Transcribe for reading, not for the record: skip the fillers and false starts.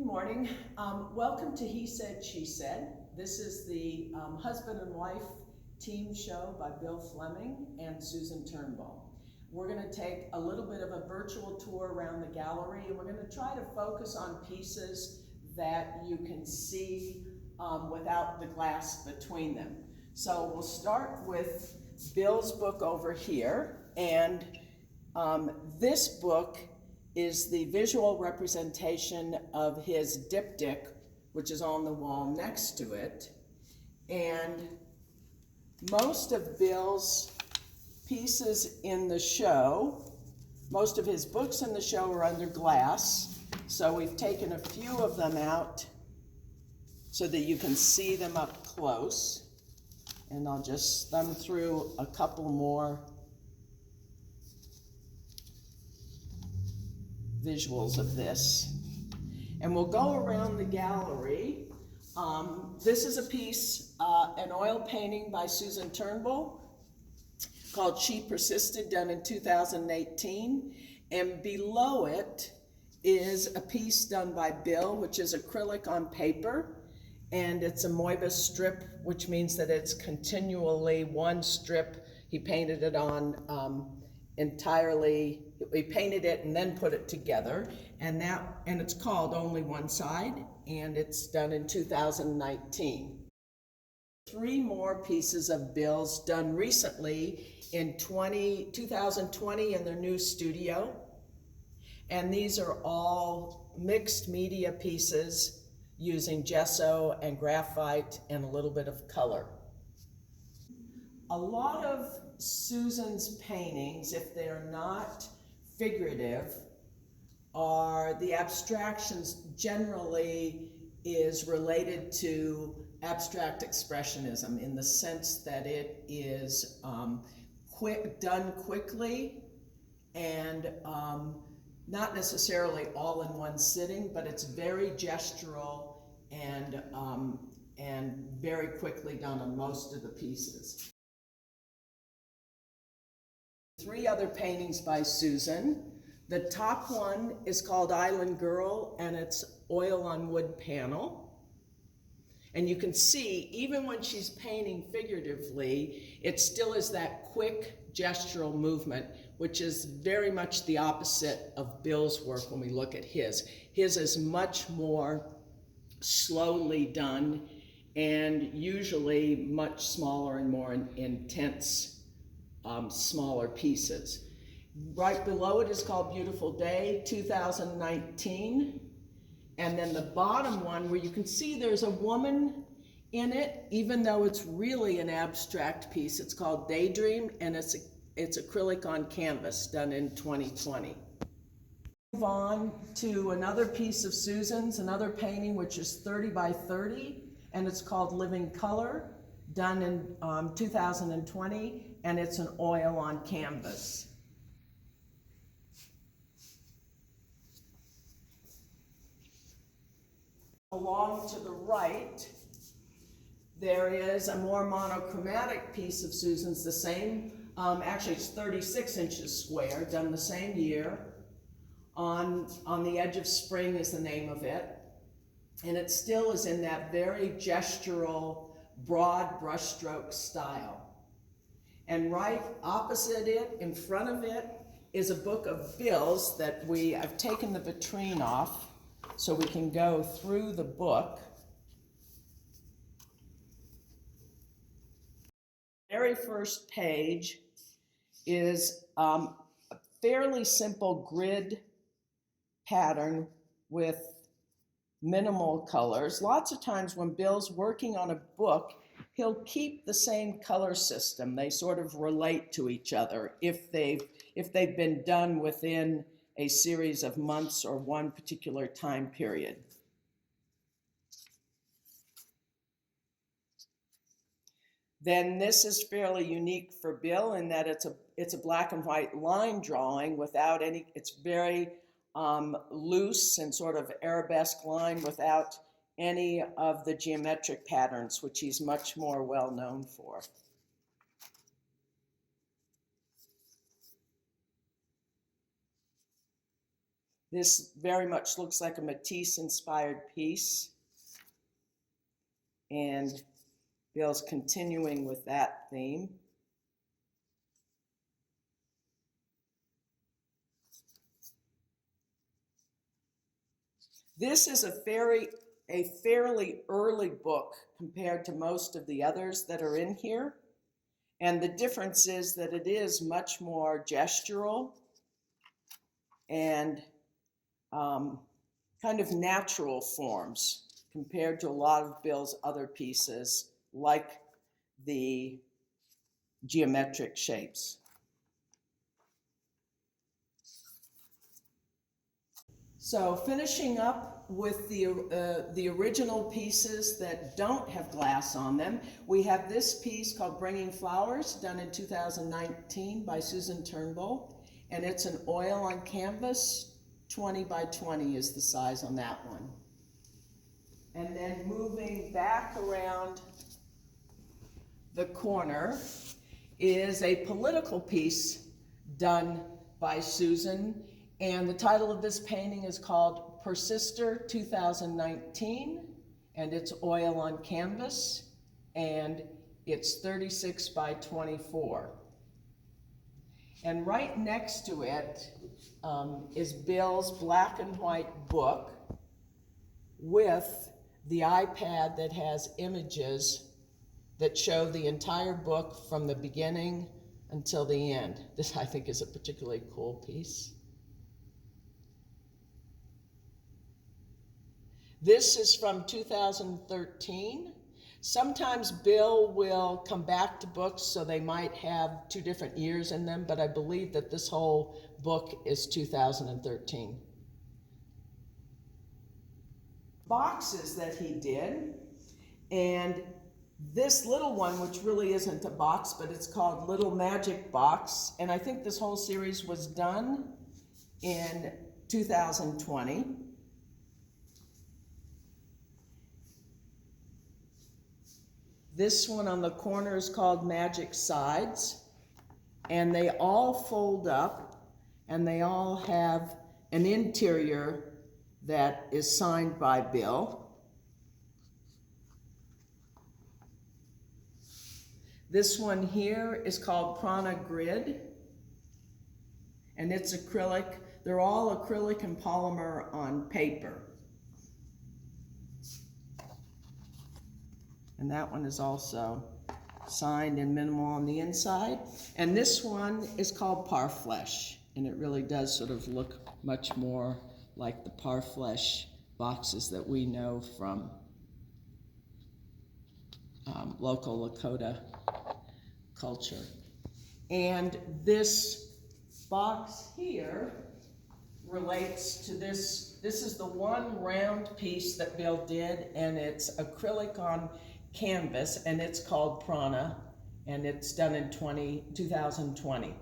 morning. Welcome to He Said, She Said. This is the husband and wife team show by Bill Fleming and Susan Turnbull. We're going to take a little bit of a virtual tour around the gallery, and we're going to try to focus on pieces that you can see without the glass between them. So we'll start with Bill's book over here, and this book is the visual representation of his diptych, which is on the wall next to it. And most of Bill's pieces in the show, most of his books in the show are under glass, so we've taken a few of them out so that you can see them up close. And I'll just thumb through a couple more visuals of this. And we'll go around the gallery. This is a piece, an oil painting by Susan Turnbull called She Persisted, done in 2018. And below it is a piece done by Bill, which is acrylic on paper. And it's a Moebius strip, which means that it's continually one strip. He painted it on entirely. We painted it and then put it together, and it's called Only One Side, and it's done in 2019. Three more pieces of Bill's done recently in 2020 in their new studio, and these are all mixed media pieces using gesso and graphite and a little bit of color. A lot of Susan's paintings, if they're not figurative, are the abstractions generally is related to abstract expressionism in the sense that it is done quickly and not necessarily all in one sitting, but it's very gestural and very quickly done on most of the pieces. Three other paintings by Susan. The top one is called Island Girl, and it's oil on wood panel. And you can see, even when she's painting figuratively, it still is that quick gestural movement, which is very much the opposite of Bill's work when we look at his. His is much more slowly done and usually much smaller and more intense, smaller pieces. Right below it is called Beautiful Day, 2019. And then the bottom one, where you can see there's a woman in it, even though it's really an abstract piece, it's called Daydream, and it's acrylic on canvas, done in 2020. Move on to another piece of Susan's, another painting, which is 30 by 30, and it's called Living Color, done in 2020, and it's an oil on canvas. Along to the right, there is a more monochromatic piece of Susan's, the same, actually it's 36 inches square, done the same year. On the Edge of Spring is the name of it. And it still is in that very gestural, broad brushstroke style. And right opposite it, in front of it, is a book of Bill's that I've taken the vitrine off so we can go through the book. The very first page is a fairly simple grid pattern with minimal colors. Lots of times when Bill's working on a book, he'll keep the same color system. They sort of relate to each other if they've been done within a series of months or one particular time period. Then this is fairly unique for Bill in that it's a black and white line drawing without any, it's very loose and sort of arabesque line without any of the geometric patterns, which he's much more well known for. This very much looks like a Matisse-inspired piece. And Bill's continuing with that theme. This is a fairly early book compared to most of the others that are in here. And the difference is that it is much more gestural and kind of natural forms compared to a lot of Bill's other pieces, like the geometric shapes. So finishing up with the original pieces that don't have glass on them, we have this piece called Bringing Flowers, done in 2019 by Susan Turnbull, and it's an oil on canvas. 20 by 20 is the size on that one. And then moving back around the corner is a political piece done by Susan, and the title of this painting is called Persister 2019, and it's oil on canvas, and it's 36 by 24. And right next to it is Bill's black and white book with the iPad that has images that show the entire book from the beginning until the end. This, I think, is a particularly cool piece. This is from 2013. Sometimes Bill will come back to books, so they might have 2 different years in them, but I believe that this whole book is 2013. Boxes that he did, and this little one, which really isn't a box, but it's called Little Magic Box, and I think this whole series was done in 2020. This one on the corner is called Magic Sides, and they all fold up, and they all have an interior that is signed by Bill. This one here is called Prana Grid, and it's acrylic. They're all acrylic and polymer on paper. And that one is also signed and minimal on the inside. And this one is called Parfleche, and it really does sort of look much more like the Parfleche boxes that we know from local Lakota culture. And this box here relates to this. This is the one round piece that Bill did, and it's acrylic on canvas, and it's called Prana, and it's done in 2020.